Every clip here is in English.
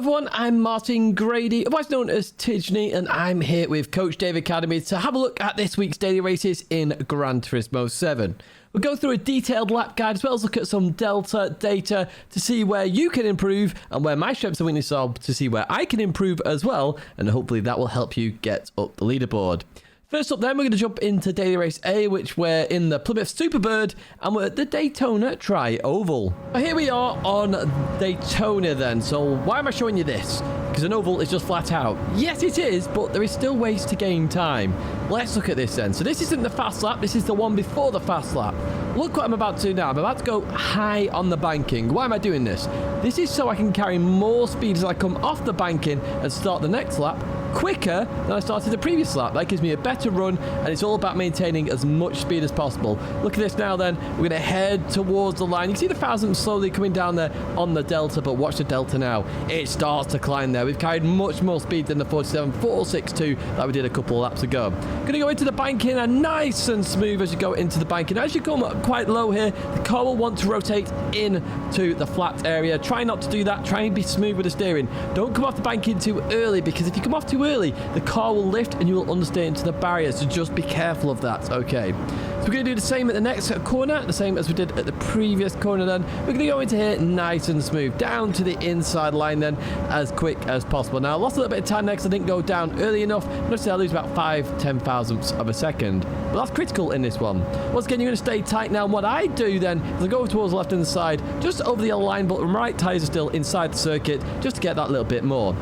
everyone, I'm Martin Grady, otherwise known as Tidgney, and I'm here with Coach Dave Academy to have a look at this week's daily races in Gran Turismo 7. We'll go through a detailed lap guide as well as look at some Delta data to see where you can improve and where my strengths and weaknesses are to see where I can improve as well, and hopefully that will help you get up the leaderboard. First up then, we're going to jump into Daily Race A, which we're in the Plymouth Superbird, and we're at the Daytona Tri-Oval. Here we are on Daytona then, so why am I showing you this? Because an oval is just flat out. Yes, it is, but there is still ways to gain time. Let's look at this then. So this isn't the fast lap, this is the one before the fast lap. Look what I'm about to do now. I'm about to go high on the banking. Why am I doing this? This is so I can carry more speed as I come off the banking and start the next lap quicker than I started the previous lap. That gives me a better run, and it's all about maintaining as much speed as possible. Look at this now then. We're going to head towards the line. You can see the 1,000 slowly coming down there on the Delta, but watch the Delta now. It starts to climb there. We've carried much more speed than the 47.462 that we did a couple of laps ago. Going to go into the banking, and nice and smooth as you go into the banking. As you come up quite low here, the car will want to rotate into the flat area. Try not to do that. Try and be smooth with the steering. Don't come off the banking too early, because if you come off too early, the car will lift and you will understeer into the barrier, so just be careful of that. Okay, so we're going to do the same at the next corner, the same as we did at the previous corner. Then we're going to go into here nice and smooth down to the inside line then as quick as possible. Now I lost a little bit of time next. I didn't go down early enough. Notice I lose about 5/10 thousandths of a second, but that's critical in this one. Once again, you're going to stay tight now, and what I do then is I go towards the left hand side, just over the yellow line, but my right tyres are still inside the circuit, just to get that little bit more.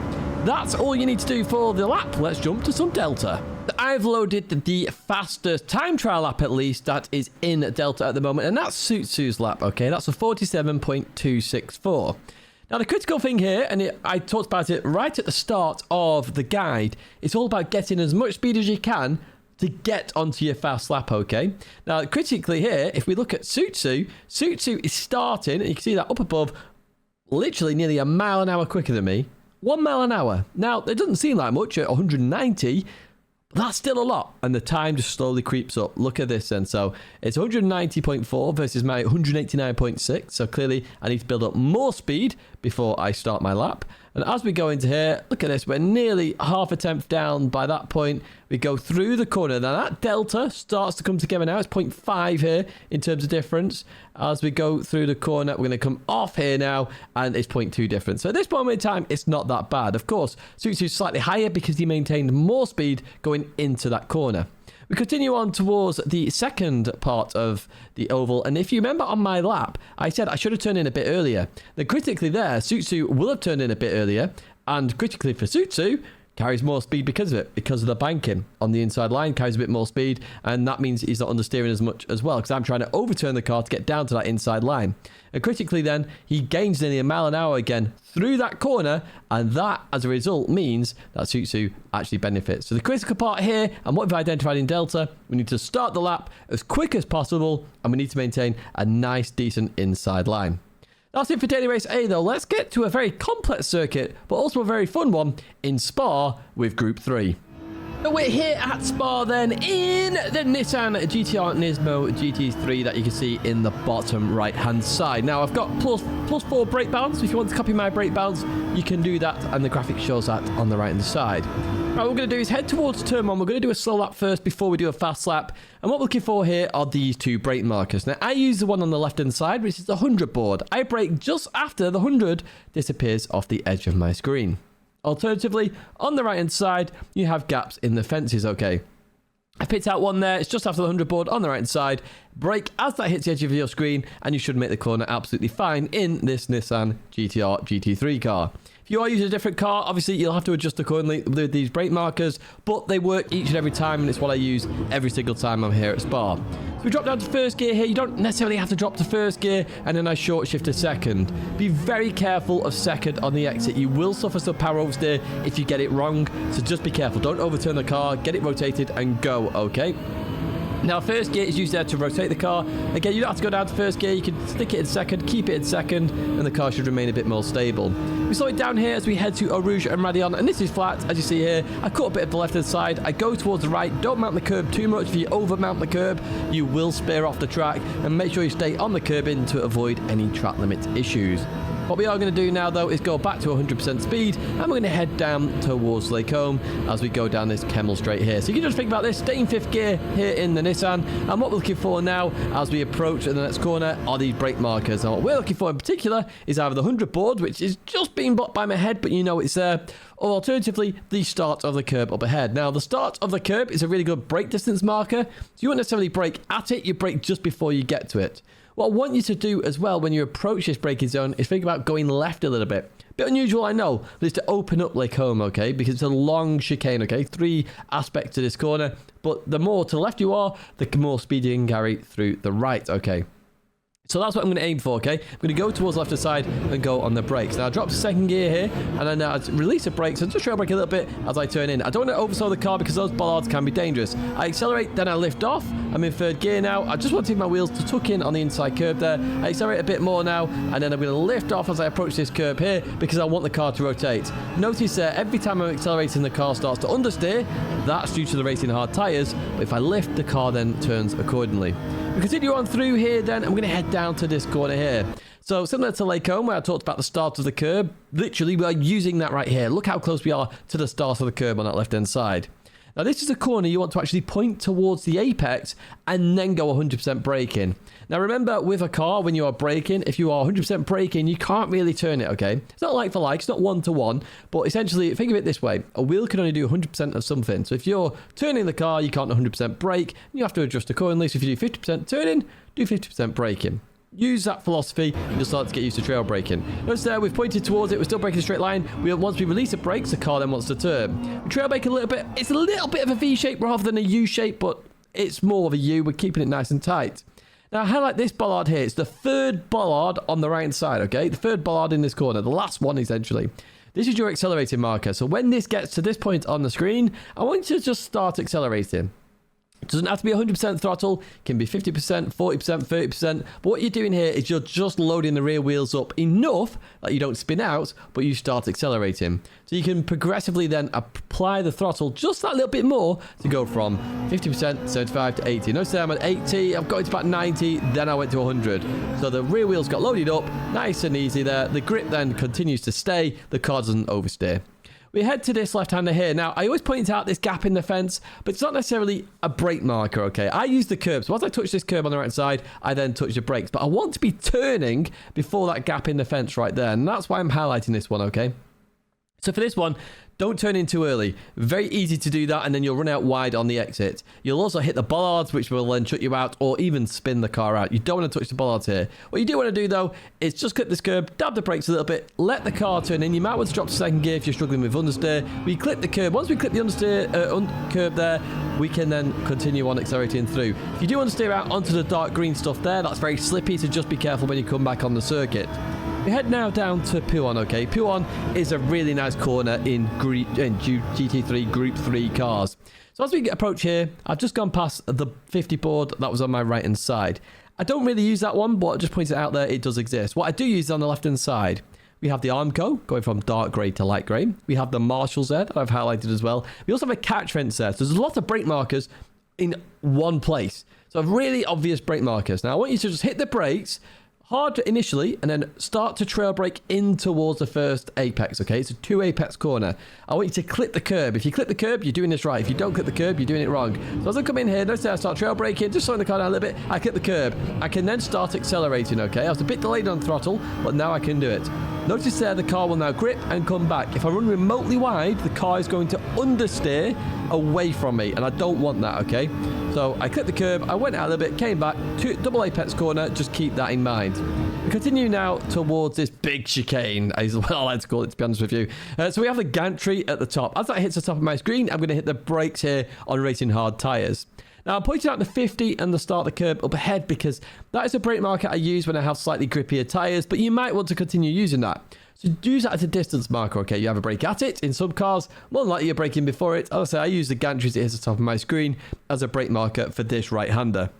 That's all you need to do for the lap. Let's jump to some Delta. I've loaded the fastest time trial lap, at least, that is in Delta at the moment, and that's Sutsu's lap, okay? That's a 47.264. Now, the critical thing here, and I talked about it right at the start of the guide, it's all about getting as much speed as you can to get onto your fast lap, okay? Now, critically here, if we look at Sutsu is starting, and you can see that up above, literally nearly a mile an hour quicker than me. 1 mile an hour. Now, it doesn't seem like much at 190, but that's still a lot. And the time just slowly creeps up. Look at this then. So it's 190.4 versus my 189.6. So clearly I need to build up more speed before I start my lap. And as we go into here, look at this. We're nearly half a tenth down by that point. We go through the corner. Now that Delta starts to come together now. It's 0.5 here in terms of difference. As we go through the corner, we're going to come off here now, and it's 0.2 difference. So at this moment in time, it's not that bad. Of course, Sutsu's slightly higher because he maintained more speed going into that corner. We continue on towards the second part of the oval, and if you remember on my lap, I said I should have turned in a bit earlier. Then critically there, Sutsu will have turned in a bit earlier, and critically for Sutsu, carries more speed because of it, because of the banking on the inside line, carries a bit more speed, and that means he's not understeering as much as well, because I'm trying to overturn the car to get down to that inside line. And critically then, he gains nearly a mile an hour again through that corner, and that, as a result, means that Sutsu actually benefits. So the critical part here, and what we've identified in Delta, we need to start the lap as quick as possible, and we need to maintain a nice, decent inside line. That's it for Daily Race A, though. Let's get to a very complex circuit, but also a very fun one in Spa with Group 3. So we're here at Spa then in the Nissan GTR Nismo GT3 that you can see in the bottom right hand side. Now I've got plus 4 brake balance. If you want to copy my brake balance, you can do that, and the graphic shows that on the right hand side. Right, what we're going to do is head towards turn 1. We're going to do a slow lap first before we do a fast lap. And what we're looking for here are these 2 brake markers. Now I use the one on the left hand side, which is the 100 board. I brake just after the 100 disappears off the edge of my screen. Alternatively, on the right hand side, you have gaps in the fences, okay? I picked out one there. It's just after the 100 board on the right hand side. Brake as that hits the edge of your screen, and you should make the corner absolutely fine in this Nissan GTR GT3 car. If you are using a different car, obviously you'll have to adjust accordingly with these brake markers, but they work each and every time, and it's what I use every single time I'm here at Spa. So we drop down to first gear here. You don't necessarily have to drop to first gear, and then I short shift to second. Be very careful of second on the exit. You will suffer some power oversteer if you get it wrong, so just be careful. Don't overturn the car, get it rotated and go, okay? Now, first gear is used there to rotate the car. Again, you don't have to go down to first gear. You can stick it in second, keep it in second, and the car should remain a bit more stable. We slow it down here as we head to Eau Rouge and Radion, and this is flat, as you see here. I cut a bit of the left-hand side. I go towards the right. Don't mount the curb too much. If you over-mount the curb, you will spear off the track, and make sure you stay on the curb in to avoid any track limit issues. What we are going to do now, though, is go back to 100% speed, and we're going to head down towards Lake Home as we go down this Kemmel Straight here. So you can just think about this, stay in 5th gear here in the Nissan, and what we're looking for now as we approach the next corner are these brake markers. And what we're looking for in particular is either the 100 board, which is just being blocked by my head, but you know it's there, or alternatively, the start of the curb up ahead. Now, the start of the curb is a really good brake distance marker, so you won't necessarily brake at it, you brake just before you get to it. What I want you to do as well when you approach this braking zone is think about going left a little bit. Bit unusual, I know, but it's to open up Lake Home, okay? Because it's a long chicane, okay? 3 aspects to this corner, but the more to the left you are, the more speed you can carry through the right, okay? So that's what I'm going to aim for, okay? I'm going to go towards the left side and go on the brakes. Now, I drop to 2nd gear here, and then I release the brakes and just trail brake a little bit as I turn in. I don't want to overslow the car because those bollards can be dangerous. I accelerate, then I lift off. I'm in 3rd gear now. I just want to take my wheels to tuck in on the inside curb there. I accelerate a bit more now, and then I'm going to lift off as I approach this curb here because I want the car to rotate. Notice there, every time I'm accelerating, the car starts to understeer. That's due to the racing hard tyres, but if I lift, the car then turns accordingly. We continue on through here then, I'm going to head down to this corner here. So similar to Lake Home where I talked about the start of the curb, literally we are using that right here. Look how close we are to the start of the curb on that left hand side. Now this is a corner you want to actually point towards the apex and then go 100% braking. Now remember with a car when you are braking, if you are 100% braking, you can't really turn it, okay? It's not like for like, it's not 1-to-1, but essentially think of it this way. A wheel can only do 100% of something. So if you're turning the car, you can't 100% brake, you have to adjust accordingly. So if you do 50% turning, do 50% braking. Use that philosophy, you'll start to get used to trail braking. Notice there, we've pointed towards it, we're still braking a straight line. Once we release the brakes, the car then wants to turn. We trail brake a little bit, it's a little bit of a V shape rather than a U shape, but it's more of a U, we're keeping it nice and tight. Now, I highlight this bollard here, it's the 3rd bollard on the right hand side, okay? The 3rd bollard in this corner, the last one essentially. This is your accelerating marker, so when this gets to this point on the screen, I want you to just start accelerating. It doesn't have to be 100% throttle, it can be 50%, 40%, 30%, but what you're doing here is you're just loading the rear wheels up enough that you don't spin out, but you start accelerating. So you can progressively then apply the throttle just that little bit more to go from 50%, 75 to 80. Notice there I'm at 80, I've got it to about 90, then I went to 100. So the rear wheels got loaded up, nice and easy there. The grip then continues to stay, the car doesn't oversteer. We head to this left-hander here. Now, I always point out this gap in the fence, but it's not necessarily a brake marker, okay? I use the curb. So once I touch this curb on the right side, I then touch the brakes. But I want to be turning before that gap in the fence right there. And that's why I'm highlighting this one, okay? So for this one, don't turn in too early. Very easy to do that, and then you'll run out wide on the exit. You'll also hit the bollards, which will then shut you out, or even spin the car out. You don't want to touch the bollards here. What you do want to do, though, is just clip this curb, dab the brakes a little bit, let the car turn in. You might want to drop to 2nd gear if you're struggling with understeer. We clip the curb. Once we clip the understeer curb there, we can then continue on accelerating through. If you do understeer out onto the dark green stuff there, that's very slippy, so just be careful when you come back on the circuit. We head now down to Puon, okay? Puon is a really nice corner in GT3 Group 3 cars. So as we approach here, I've just gone past the 50 board that was on my right-hand side. I don't really use that one, but I just point it out there, it does exist. What I do use is on the left-hand side. We have the Armco going from dark grey to light grey. We have the Marshalls there that I've highlighted as well. We also have a catch fence there. So there's a lot of brake markers in one place. So really obvious brake markers. Now I want you to just hit the brakes hard initially and then start to trail brake in towards the first apex, okay? It's a 2 apex corner. I want you to clip the curb. If you clip the curb, you're doing this right. If you don't clip the curb, you're doing it wrong. So as I come in here, notice I start trail braking, just slowing the car down a little bit. I clip the curb. I can then start accelerating, okay? I was a bit delayed on throttle, but now I can do it. Notice there the car will now grip and come back. If I run remotely wide, the car is going to understeer away from me, and I don't want that, okay? So I clipped the curb, I went out a little bit, came back, double apex corner, just keep that in mind. We continue now towards this big chicane, as well I like to call it, to be honest with you. So we have the gantry at the top. As that hits the top of my screen, I'm going to hit the brakes here on racing hard tyres. Now, I'm pointing out the 50 and the start of the curb up ahead because that is a brake marker I use when I have slightly grippier tyres, but you might want to continue using that. So use that as a distance marker, okay? You have a brake at it. In some cars, more than likely you're braking before it. As I say, I use the gantry as it hits the top of my screen as a brake marker for this right-hander.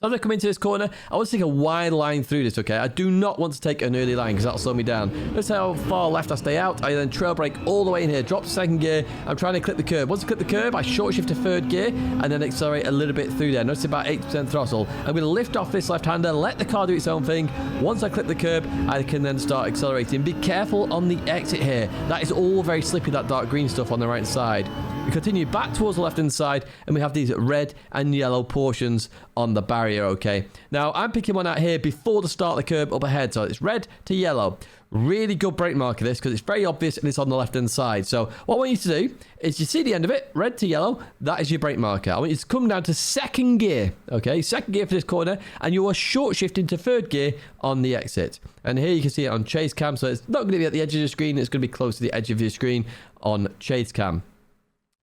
So as I come into this corner, I want to take a wide line through this, okay? I do not want to take an early line because that'll slow me down. Notice how far left I stay out. I then trail brake all the way in here, drop to second gear. I'm trying to clip the curb. Once I clip the curb, I short shift to third gear and then accelerate a little bit through there. Notice about 80% throttle. I'm going to lift off this left-hander, let the car do its own thing. Once I clip the curb, I can then start accelerating. Be careful on the exit here. That is all very slippy, that dark green stuff on the right side. We continue back towards the left-hand side, and we have these red and yellow portions on the barrier, okay? Now, I'm picking one out here before the start of the curb up ahead, so it's red to yellow. Really good brake marker, this, because it's very obvious and it's on the left-hand side. So what I want you to do is you see the end of it, red to yellow, that is your brake marker. I want you to come down to second gear, okay? Second gear for this corner, and you are short shifting to third gear on the exit. And here you can see it on chase cam, so it's not going to be at the edge of your screen, it's going to be close to the edge of your screen on chase cam.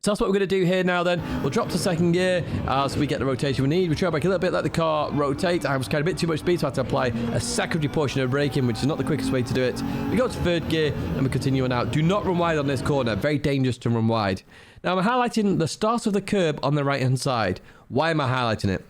So that's what we're going to do here now then. We'll drop to second gear as we get the rotation we need. We trail brake a little bit, let the car rotate. I was carrying a bit too much speed, so I had to apply a secondary portion of braking, which is not the quickest way to do it. We go to third gear and we continue on out. Do not run wide on this corner. Very dangerous to run wide. Now I'm highlighting the start of the curb on the right hand side. Why am I highlighting it?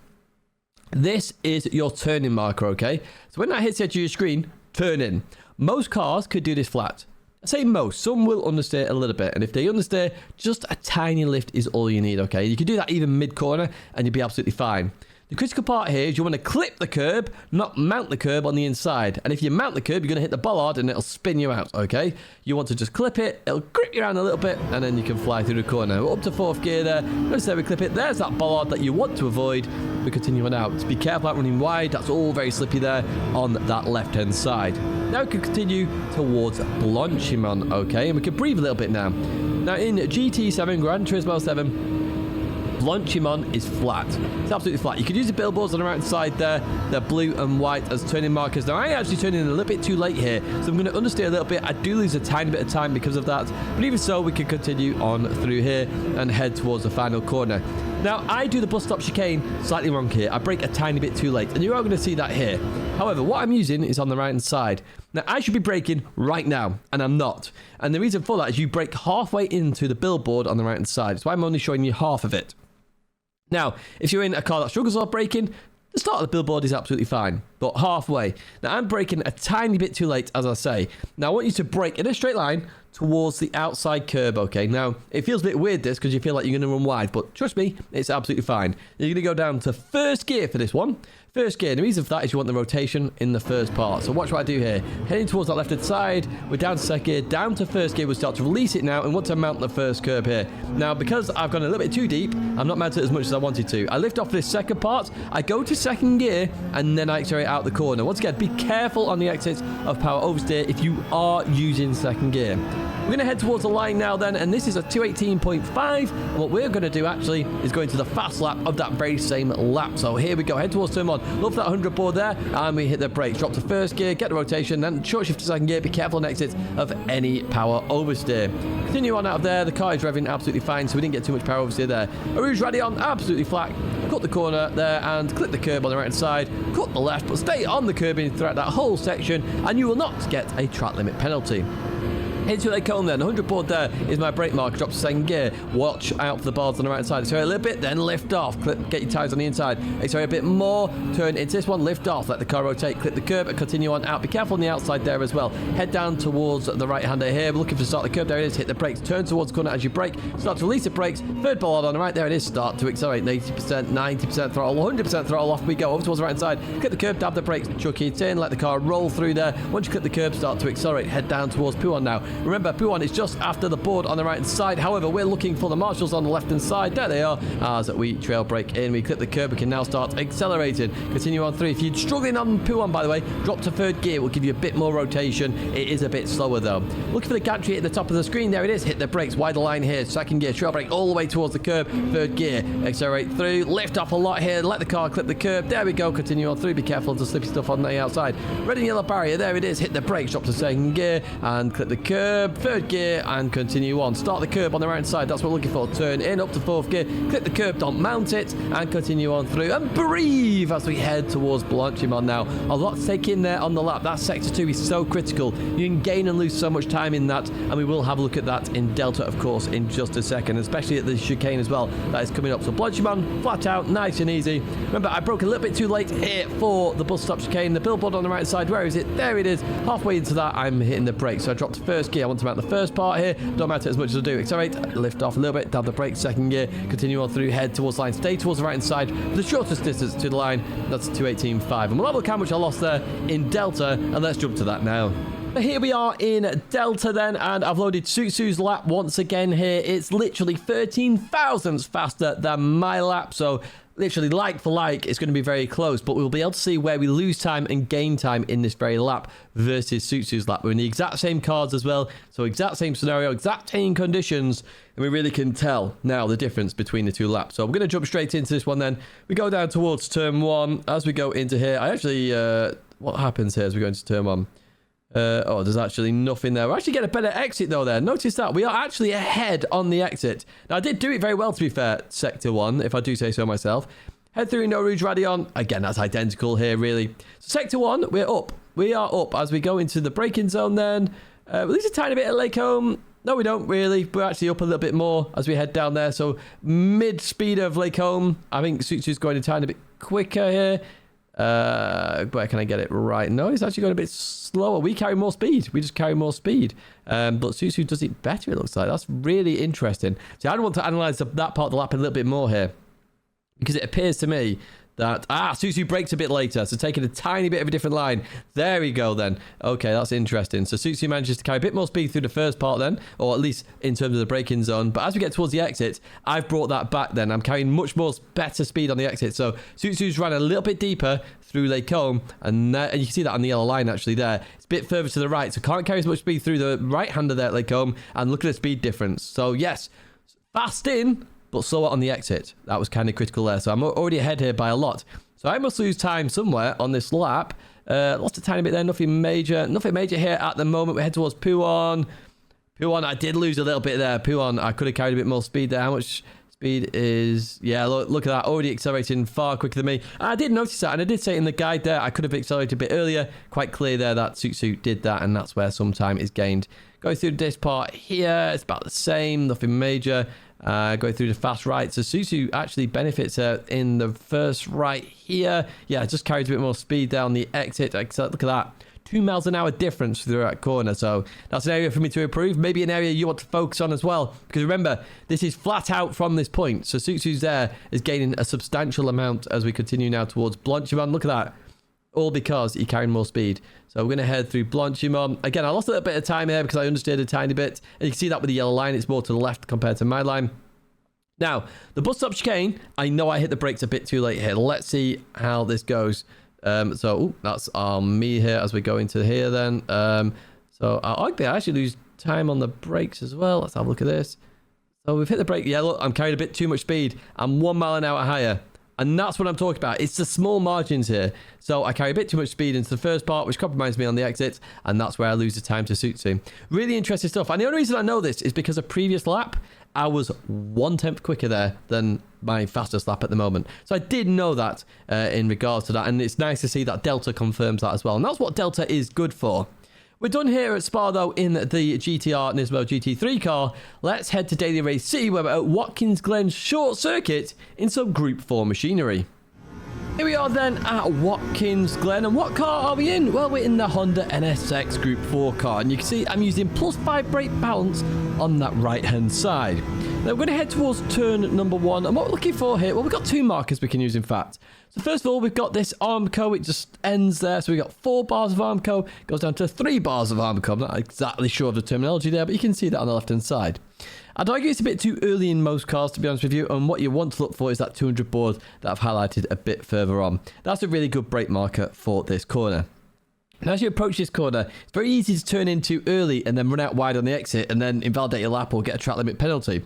This is your turning marker, okay? So when that hits the edge of your screen, turn in. Most cars could do this flat. I say most, some will understeer a little bit, and if they understeer, just a tiny lift is all you need, okay? You can do that even mid-corner, and you'll be absolutely fine. The critical part here is you want to clip the curb, not mount the curb on the inside. And if you mount the curb, you're going to hit the bollard and it'll spin you out, okay? You want to just clip it, it'll grip you around a little bit, and then you can fly through the corner. We're up to fourth gear there. Notice there we clip it. There's that bollard that you want to avoid. We continue on out. Be careful about running wide. That's all very slippy there on that left-hand side. Now we can continue towards Blanchimont, okay? And we can breathe a little bit now. Now in GT7, Gran Turismo 7, Blanchimont is flat. It's absolutely flat. You could use the billboards on the right side there. They're blue and white as turning markers. Now, I actually turned in a little bit too late here, so I'm going to understeer a little bit. I do lose a tiny bit of time because of that, but even so, we can continue on through here and head towards the final corner. Now, I do the bus stop chicane slightly wrong here. I brake a tiny bit too late, and you are going to see that here. However, what I'm using is on the right-hand side. Now, I should be braking right now, and I'm not. And the reason for that is you brake halfway into the billboard on the right-hand side. So I'm only showing you half of it. Now, if you're in a car that struggles off braking, the start of the billboard is absolutely fine, but halfway. Now, I'm braking a tiny bit too late, as I say. Now, I want you to brake in a straight line towards the outside curb, okay? Now, it feels a bit weird, this, because you feel like you're going to run wide, but trust me, it's absolutely fine. You're going to go down to first gear for this one. First gear, and the reason for that is you want the rotation in the first part. So watch what I do here. Heading towards that left-hand side, we're down to second gear, down to first gear. We'll start to release it now and want to mount the first curb here. Now, because I've gone a little bit too deep, I'm not mounted as much as I wanted to. I lift off this second part, I go to second gear, and then I accelerate out the corner. Once again, be careful on the exits of power oversteer if you are using second gear. We're going to head towards the line now then, and this is a 218.5, and what we're going to do actually is go into the fast lap of that very same lap. So here we go, head towards turn 1. Look for that 100 board there, and we hit the brakes. Drop to first gear, get the rotation, then short shift to second gear. Be careful on exits of any power oversteer. Continue on out of there. The car is revving absolutely fine, so we didn't get too much power oversteer there. Rouge ready on, absolutely flat. Cut the corner there and clip the curb on the right hand side. Cut the left, but stay on the curbing throughout that whole section, and you will not get a track limit penalty. Into they come then. 100 board there is my brake marker. Drop to second gear. Watch out for the bars on the right side. Accelerate a little bit, then lift off. Get your tyres on the inside. Accelerate a bit more. Turn into this one. Lift off. Let the car rotate. Clip the curb and continue on out. Be careful on the outside there as well. Head down towards the right hander here. We're looking for start the curb. There it is. Hit the brakes. Turn towards the corner as you brake. Start to release the brakes. Third bollard on the right. There it is. Start to accelerate. 80%, 90% throttle, 100% throttle. Off we go. Over towards the right hand side. Clip the curb. Dab the brakes. Chuck it in. Let the car roll through there. Once you clip the curb, start to accelerate. Head down towards Pouon now. Remember, Pouon is just after the board on the right hand side. However, we're looking for the marshals on the left hand side. There they are. As we trail brake in, we clip the curb. We can now start accelerating. Continue on through. If you're struggling on Pouon, by the way, drop to third gear. It will give you a bit more rotation. It is a bit slower though. Looking for the gantry at the top of the screen. There it is. Hit the brakes. Wider line here. Second gear. Trail brake all the way towards the curb. Third gear. Accelerate through. Lift off a lot here. Let the car clip the curb. There we go. Continue on through. Be careful of the slippy stuff on the outside. Red and yellow barrier. There it is. Hit the brakes. Drop to second gear and clip the curb. curb, third gear, and continue on. Start the curb on the right side. That's what we're looking for. Turn in up to fourth gear. Click the curb, don't mount it, and continue on through. And breathe as we head towards Blanchimont now. A lot to take in there on the lap. That sector 2 is so critical. You can gain and lose so much time in that, and we will have a look at that in Delta, of course, in just a second, especially at the chicane as well. That is coming up. So Blanchimont, flat out, nice and easy. Remember, I broke a little bit too late here for the bus stop chicane. The billboard on the right side, where is it? There it is. Halfway into that, I'm hitting the brake. So I dropped first gear. I want to mount the first part here. Don't mount it as much as I do. Accelerate, lift off a little bit, dab the brake, second gear, continue on through, head towards the line, stay towards the right hand side. The shortest distance to the line, that's 2:18.5. And we'll have a look how much I lost there in Delta, and let's jump to that now. Here we are in Delta then, and I've loaded Suzu's lap once again here. It's literally 13 thousandths faster than my lap, so literally like for like, it's going to be very close, but we'll be able to see where we lose time and gain time in this very lap versus Suzu's lap. We're in the exact same cars as well, so exact same scenario, exact same conditions, and we really can tell now the difference between the two laps. So we're going to jump straight into this one then. We go down towards turn 1. As we go into here, I actually, what happens here as we go into turn 1? Oh, there's actually nothing there. We're actually getting a better exit though there. Notice that. We are actually ahead on the exit. Now, I did do it very well, to be fair, sector 1, if I do say so myself. Head through No Rouge Radion. Again, that's identical here, really. So sector 1, we're up. We are up as we go into the braking zone then. We lose a tiny bit at Lake Home. No, we don't really. We're actually up a little bit more as we head down there. So mid-speed of Lake Home. I think Suzu's going a tiny bit quicker here. Where can I get it right? No, it's actually going a bit slower. We carry more speed. We just carry more speed. But Suzu does it better, it looks like. That's really interesting. So I want to analyze that part of the lap a little bit more here, because it appears to me that Suzu brakes a bit later, so taking a tiny bit of a different line. There we go then. Okay, that's interesting. So Suzu manages to carry a bit more speed through the first part then, or at least in terms of the braking zone. But as we get towards the exit, I've brought that back then. I'm carrying much more better speed on the exit. So Suzu's ran a little bit deeper through Lake Home, and you can see that on the yellow line actually there. It's a bit further to the right, so can't carry as much speed through the right-hander there at Lake Home, and look at the speed difference. So yes, fast in, but slower on the exit. That was kind of critical there. So I'm already ahead here by a lot. So I must lose time somewhere on this lap. Lost a tiny bit there. Nothing major. Nothing major here at the moment. We head towards Pouon. Pouon, I did lose a little bit there. Pouon, I could have carried a bit more speed there. How much speed is... Yeah, look at that. Already accelerating far quicker than me. I did notice that, and I did say in the guide there, I could have accelerated a bit earlier. Quite clear there that Suzu did that, and that's where some time is gained. Go through this part here. It's about the same. Nothing major. Go through the fast right. So Suzu actually benefits in the first right here. Yeah, just carries a bit more speed down the exit. Look at that. 2 miles an hour difference through that corner. So that's an area for me to improve. Maybe an area you want to focus on as well. Because remember, this is flat out from this point. So Suzu's there is gaining a substantial amount as we continue now towards Blanchimont. Look at that. All because he carried more speed. So we're going to head through Blanchimont. Again, I lost a little bit of time here because I understeered a tiny bit. And you can see that with the yellow line. It's more to the left compared to my line. Now, the bus stop chicane, I know I hit the brakes a bit too late here. Let's see how this goes. That's me here as we go into here then. So I actually lose time on the brakes as well. Let's have a look at this. So we've hit the brake. Yeah, look, I'm carrying a bit too much speed. I'm 1 mile an hour higher. And that's what I'm talking about. It's the small margins here. So I carry a bit too much speed into the first part, which compromised me on the exit. And that's where I lose the time to Suzu. Really interesting stuff. And the only reason I know this is because a previous lap, I was 1/10 quicker there than my fastest lap at the moment. So I did know that in regards to that. And it's nice to see that Delta confirms that as well. And that's what Delta is good for. We're done here at Spa, though, in the GTR Nismo GT3 car. Let's head to Daily Race City, where we're at Watkins Glen Short Circuit in some Group 4 machinery. Here we are then at Watkins Glen, and what car are we in? Well, we're in the Honda NSX Group 4 car, and you can see I'm using +5 brake balance on that right-hand side. Now, we're going to head towards turn number 1, and what we're looking for here, well, we've got 2 markers we can use, in fact. So first of all, we've got this Armco. It just ends there. So we've got 4 bars of Armco. Goes down to 3 bars of Armco. I'm not exactly sure of the terminology there, but you can see that on the left-hand side. I'd argue it's a bit too early in most cars, to be honest with you. And what you want to look for is that 200 board that I've highlighted a bit further on. That's a really good brake marker for this corner. Now, as you approach this corner, it's very easy to turn in too early and then run out wide on the exit and then invalidate your lap or get a track limit penalty.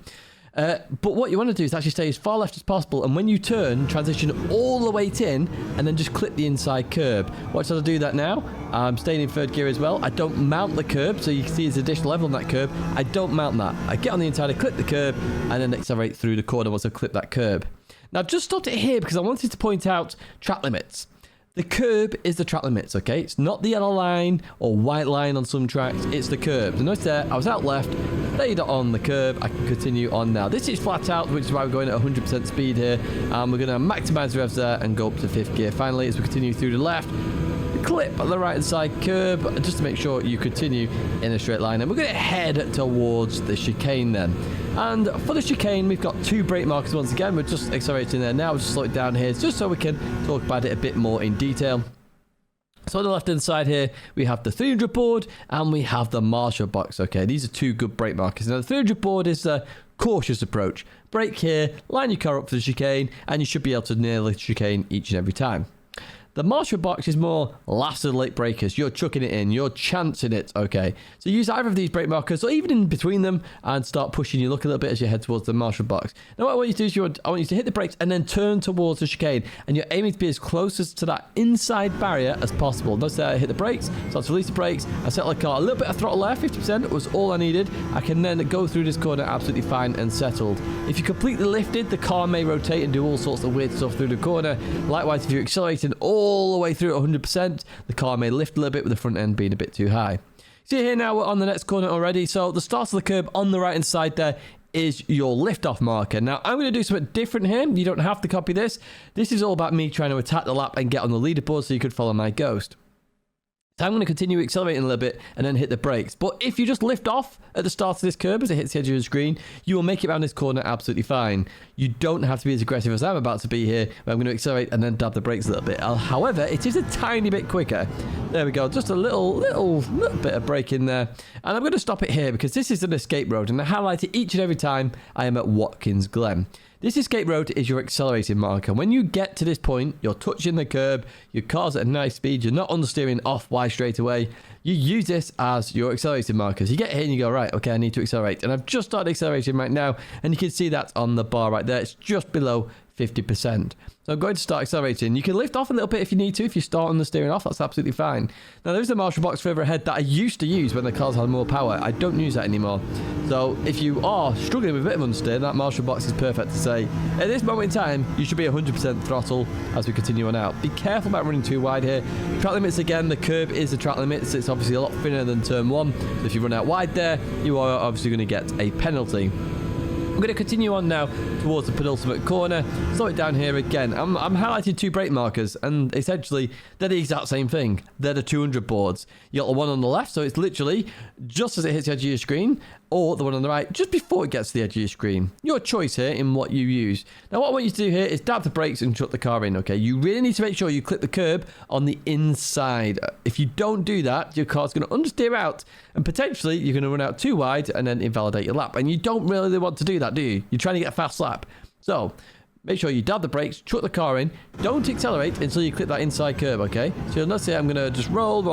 But what you want to do is actually stay as far left as possible, and when you turn, transition all the way in, and then just clip the inside curb. Watch how I do that now. I'm staying in third gear as well. I don't mount the curb, so you can see there's additional level on that curb. I don't mount that. I get on the inside, I clip the curb, and then accelerate through the corner once I clip that curb. Now, I've just stopped it here because I wanted to point out track limits. The curb is the track limits, okay? It's not the yellow line or white line on some tracks. It's the curb. So notice there, I was out left, stayed on the curb. I can continue on now. This is flat out, which is why we're going at 100% speed here. We're going to maximize the revs there and go up to fifth gear. Finally, as we continue through the left, clip at the right hand side curb, just to make sure you continue in a straight line. And we're going to head towards the chicane then. And for the chicane, we've got 2 brake markers once again. We're just accelerating there now. We'll just slow it down here just so we can talk about it a bit more in detail. So on the left hand side here, we have the 300 board and we have the Marshall box. Okay, these are 2 good brake markers. Now the 300 board is a cautious approach. Brake here, line your car up for the chicane, and you should be able to nail the chicane each and every time. The Marshall box is more last of the late breakers. You're chucking it in. You're chancing it, okay? So use either of these brake markers or even in between them and start pushing your luck a little bit as you head towards the Marshall box. Now what I want you to do is I want you to hit the brakes and then turn towards the chicane. And you're aiming to be as close to that inside barrier as possible. Notice that I hit the brakes, start to release the brakes. I settle the car. A little bit of throttle there, 50% was all I needed. I can then go through this corner absolutely fine and settled. If you completely lifted, the car may rotate and do all sorts of weird stuff through the corner. Likewise, if you're accelerating all the way through at 100%, the car may lift a little bit with the front end being a bit too high. See here now, we're on the next corner already. So the start of the curb on the right hand side there is your liftoff marker. Now I'm going to do something different here. You don't have to copy this. This is all about me trying to attack the lap and get on the leaderboard so you could follow my ghost. So I'm going to continue accelerating a little bit and then hit the brakes. But if you just lift off at the start of this curb as it hits the edge of the screen, you will make it around this corner absolutely fine. You don't have to be as aggressive as I'm about to be here, where I'm going to accelerate and then dab the brakes a little bit. However, it is a tiny bit quicker. There we go. Just a little bit of brake in there. And I'm going to stop it here because this is an escape road, and I highlight it each and every time I am at Watkins Glen. This escape road is your accelerating marker. When you get to this point, you're touching the curb, your car's at a nice speed, you're not understeering off wide straight away. You use this as your accelerating markers. You get here and you go, right, okay, I need to accelerate. And I've just started accelerating right now, and you can see that on the bar right there. It's just below 50%. So I'm going to start accelerating. You can lift off a little bit if you need to. If you start on the steering off, that's absolutely fine. Now there's a Marshall box further ahead that I used to use when the cars had more power. I don't use that anymore. So if you are struggling with a bit of understeer, that Marshall box is perfect to say, at this moment in time, you should be 100% throttle as we continue on out. Be careful about running too wide here. Track limits again, the curb is the track limits. It's obviously a lot thinner than turn 1. So if you run out wide there, you are obviously going to get a penalty. I'm going to continue on now towards the penultimate corner. Slow it down here again. I'm highlighting 2 brake markers, and essentially they're the exact same thing. They're the 200 boards. You got the one on the left, so it's literally just as it hits the edge of your screen, or the one on the right just before it gets to the edge of your screen. Your choice here in what you use. Now what I want you to do here is dab the brakes and shut the car in, okay? You really need to make sure you clip the curb on the inside. If you don't do that, your car's going to understeer out, and potentially you're going to run out too wide and then invalidate your lap. And you don't really want to do that, do you? You're trying to get a fast lap. So make sure you dab the brakes, chuck the car in. Don't accelerate until you clip that inside curb, okay? So you'll notice here I'm going to just roll.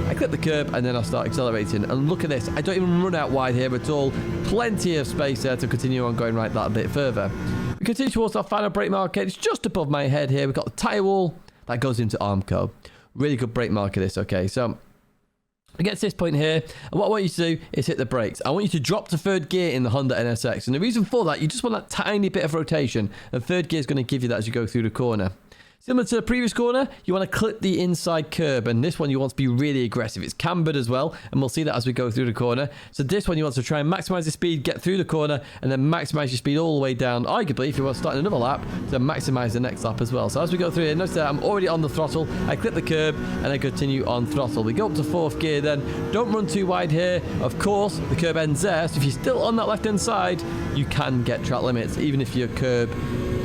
I clip the curb and then I'll start accelerating. And look at this. I don't even run out wide here at all. Plenty of space there to continue on going right that a bit further. We continue towards our final brake marker. It's just above my head here. We've got the tyre wall that goes into Armco. Really good brake marker this, okay? So it gets to this point here, and what I want you to do is hit the brakes. I want you to drop to third gear in the Honda NSX, and the reason for that, you just want that tiny bit of rotation, and third gear is going to give you that as you go through the corner. Similar to the previous corner, you want to clip the inside curb, and this one you want to be really aggressive. It's cambered as well, and we'll see that as we go through the corner. So this one you want to try and maximize the speed, get through the corner, and then maximize your speed all the way down. Arguably, if you want to start another lap, to maximize the next lap as well. So as we go through here, notice that I'm already on the throttle. I clip the curb, and I continue on throttle. We go up to 4th gear then. Don't run too wide here. Of course, the curb ends there, so if you're still on that left-hand side, you can get track limits. Even if your curb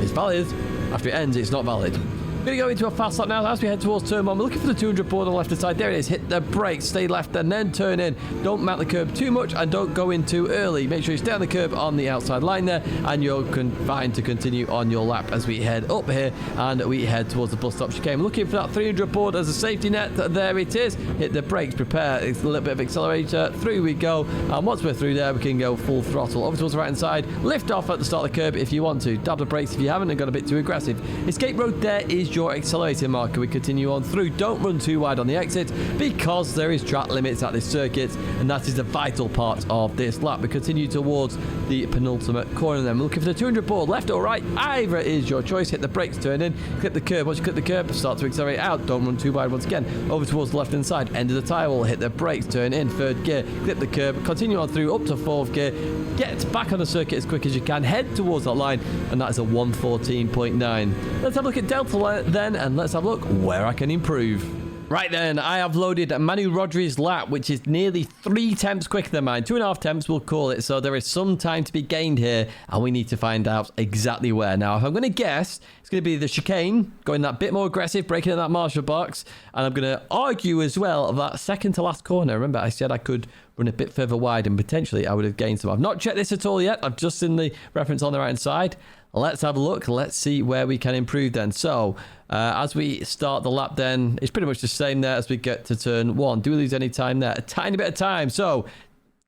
is valid, after it ends, it's not valid. We're going to go into a fast lap now as we head towards turn 1. We're looking for the 200 board on the left-hand side. There it is. Hit the brakes, stay left, and then turn in. Don't mount the curb too much and don't go in too early. Make sure you stay on the curb on the outside line there, and you're fine to continue on your lap as we head up here and we head towards the bus stop chicane. Looking for that 300 board as a safety net. There it is. Hit the brakes, prepare. It's a little bit of accelerator. Through we go. And once we're through there, we can go full throttle. Over towards the right-hand side. Lift off at the start of the curb if you want to. Dab the brakes if you haven't and got a bit too aggressive. Escape road there is your accelerator marker. We continue on through. Don't run too wide on the exit because there is track limits at this circuit, and that is a vital part of this lap. We continue towards the penultimate corner then. We're looking for the 200 board, left or right, either is your choice. Hit the brakes, turn in, clip the curb. Once you clip the curb, start to accelerate out. Don't run too wide once again. Over towards the left hand side, end of the tyre wall, hit the brakes, turn in, third gear, clip the curb, continue on through up to fourth gear, get back on the circuit as quick as you can, head towards that line, and that is a 1:14.9. Let's have a look at Delta then, and let's have a look where I can improve. Right then, I have loaded Manu Rodri's lap, which is nearly 3 temps quicker than mine. 2.5 temps, we'll call it. So there is some time to be gained here, and we need to find out exactly where. Now, if I'm going to guess, it's going to be the chicane, going that bit more aggressive, breaking in that marshal box. And I'm going to argue as well of that second to last corner. Remember, I said I could run a bit further wide, and potentially I would have gained some. I've not checked this at all yet. I've just seen the reference on the right-hand side. Let's have a look. Let's see where we can improve then. So, as we start the lap then, it's pretty much the same there as we get to turn 1. Do we lose any time there? A tiny bit of time. So,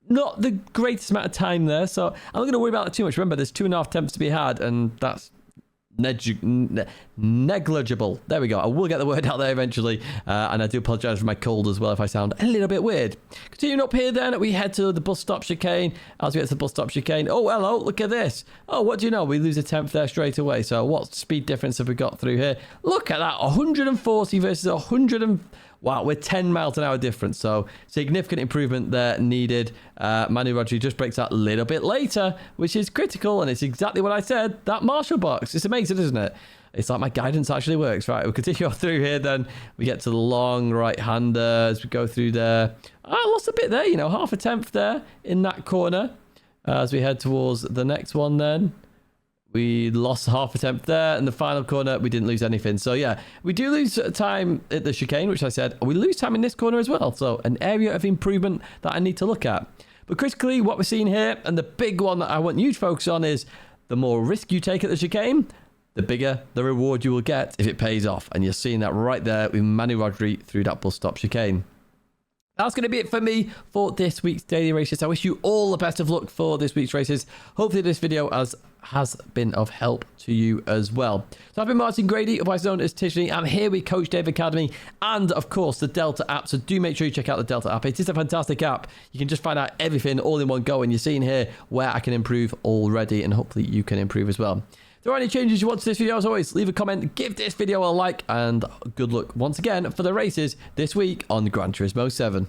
not the greatest amount of time there. So, I'm not going to worry about that too much. Remember, there's 2.5 temps to be had, and that's negligible. There we go. I will get the word out there eventually, and I do apologize for my cold as well if I sound a little bit weird. Continuing up here then, we head to the bus stop chicane. As we get to the bus stop chicane, oh hello, look at this. Oh, what do you know, we lose a tenth there straight away. So what speed difference have we got through here? Look at that, 140 versus 100 and wow, we're 10 miles an hour difference. So significant improvement there needed. Manu Rodri just breaks out a little bit later, which is critical. And it's exactly what I said. That marshal box. It's amazing, isn't it? It's like my guidance actually works. Right, we'll continue on through here then. We get to the long right-hander as we go through there. I lost a bit there, you know, half a tenth there in that corner. As we head towards the next one then. We lost half a tenth there. In the final corner, we didn't lose anything. So, yeah, we do lose time at the chicane, which I said. We lose time in this corner as well. So, an area of improvement that I need to look at. But critically, what we're seeing here, and the big one that I want you to focus on is the more risk you take at the chicane, the bigger the reward you will get if it pays off. And you're seeing that right there with Manu Rodri through that bus stop chicane. That's going to be it for me for this week's daily races. I wish you all the best of luck for this week's races. Hopefully this video has been of help to you as well. So I've been Martin Grady, otherwise known as Tijani. I'm here with Coach Dave Academy and, of course, the Delta app. So do make sure you check out the Delta app. It is a fantastic app. You can just find out everything all in one go. And you're seeing here where I can improve already. And hopefully you can improve as well. If there are any changes you want to this video, as always, leave a comment, give this video a like, and good luck once again for the races this week on Gran Turismo 7.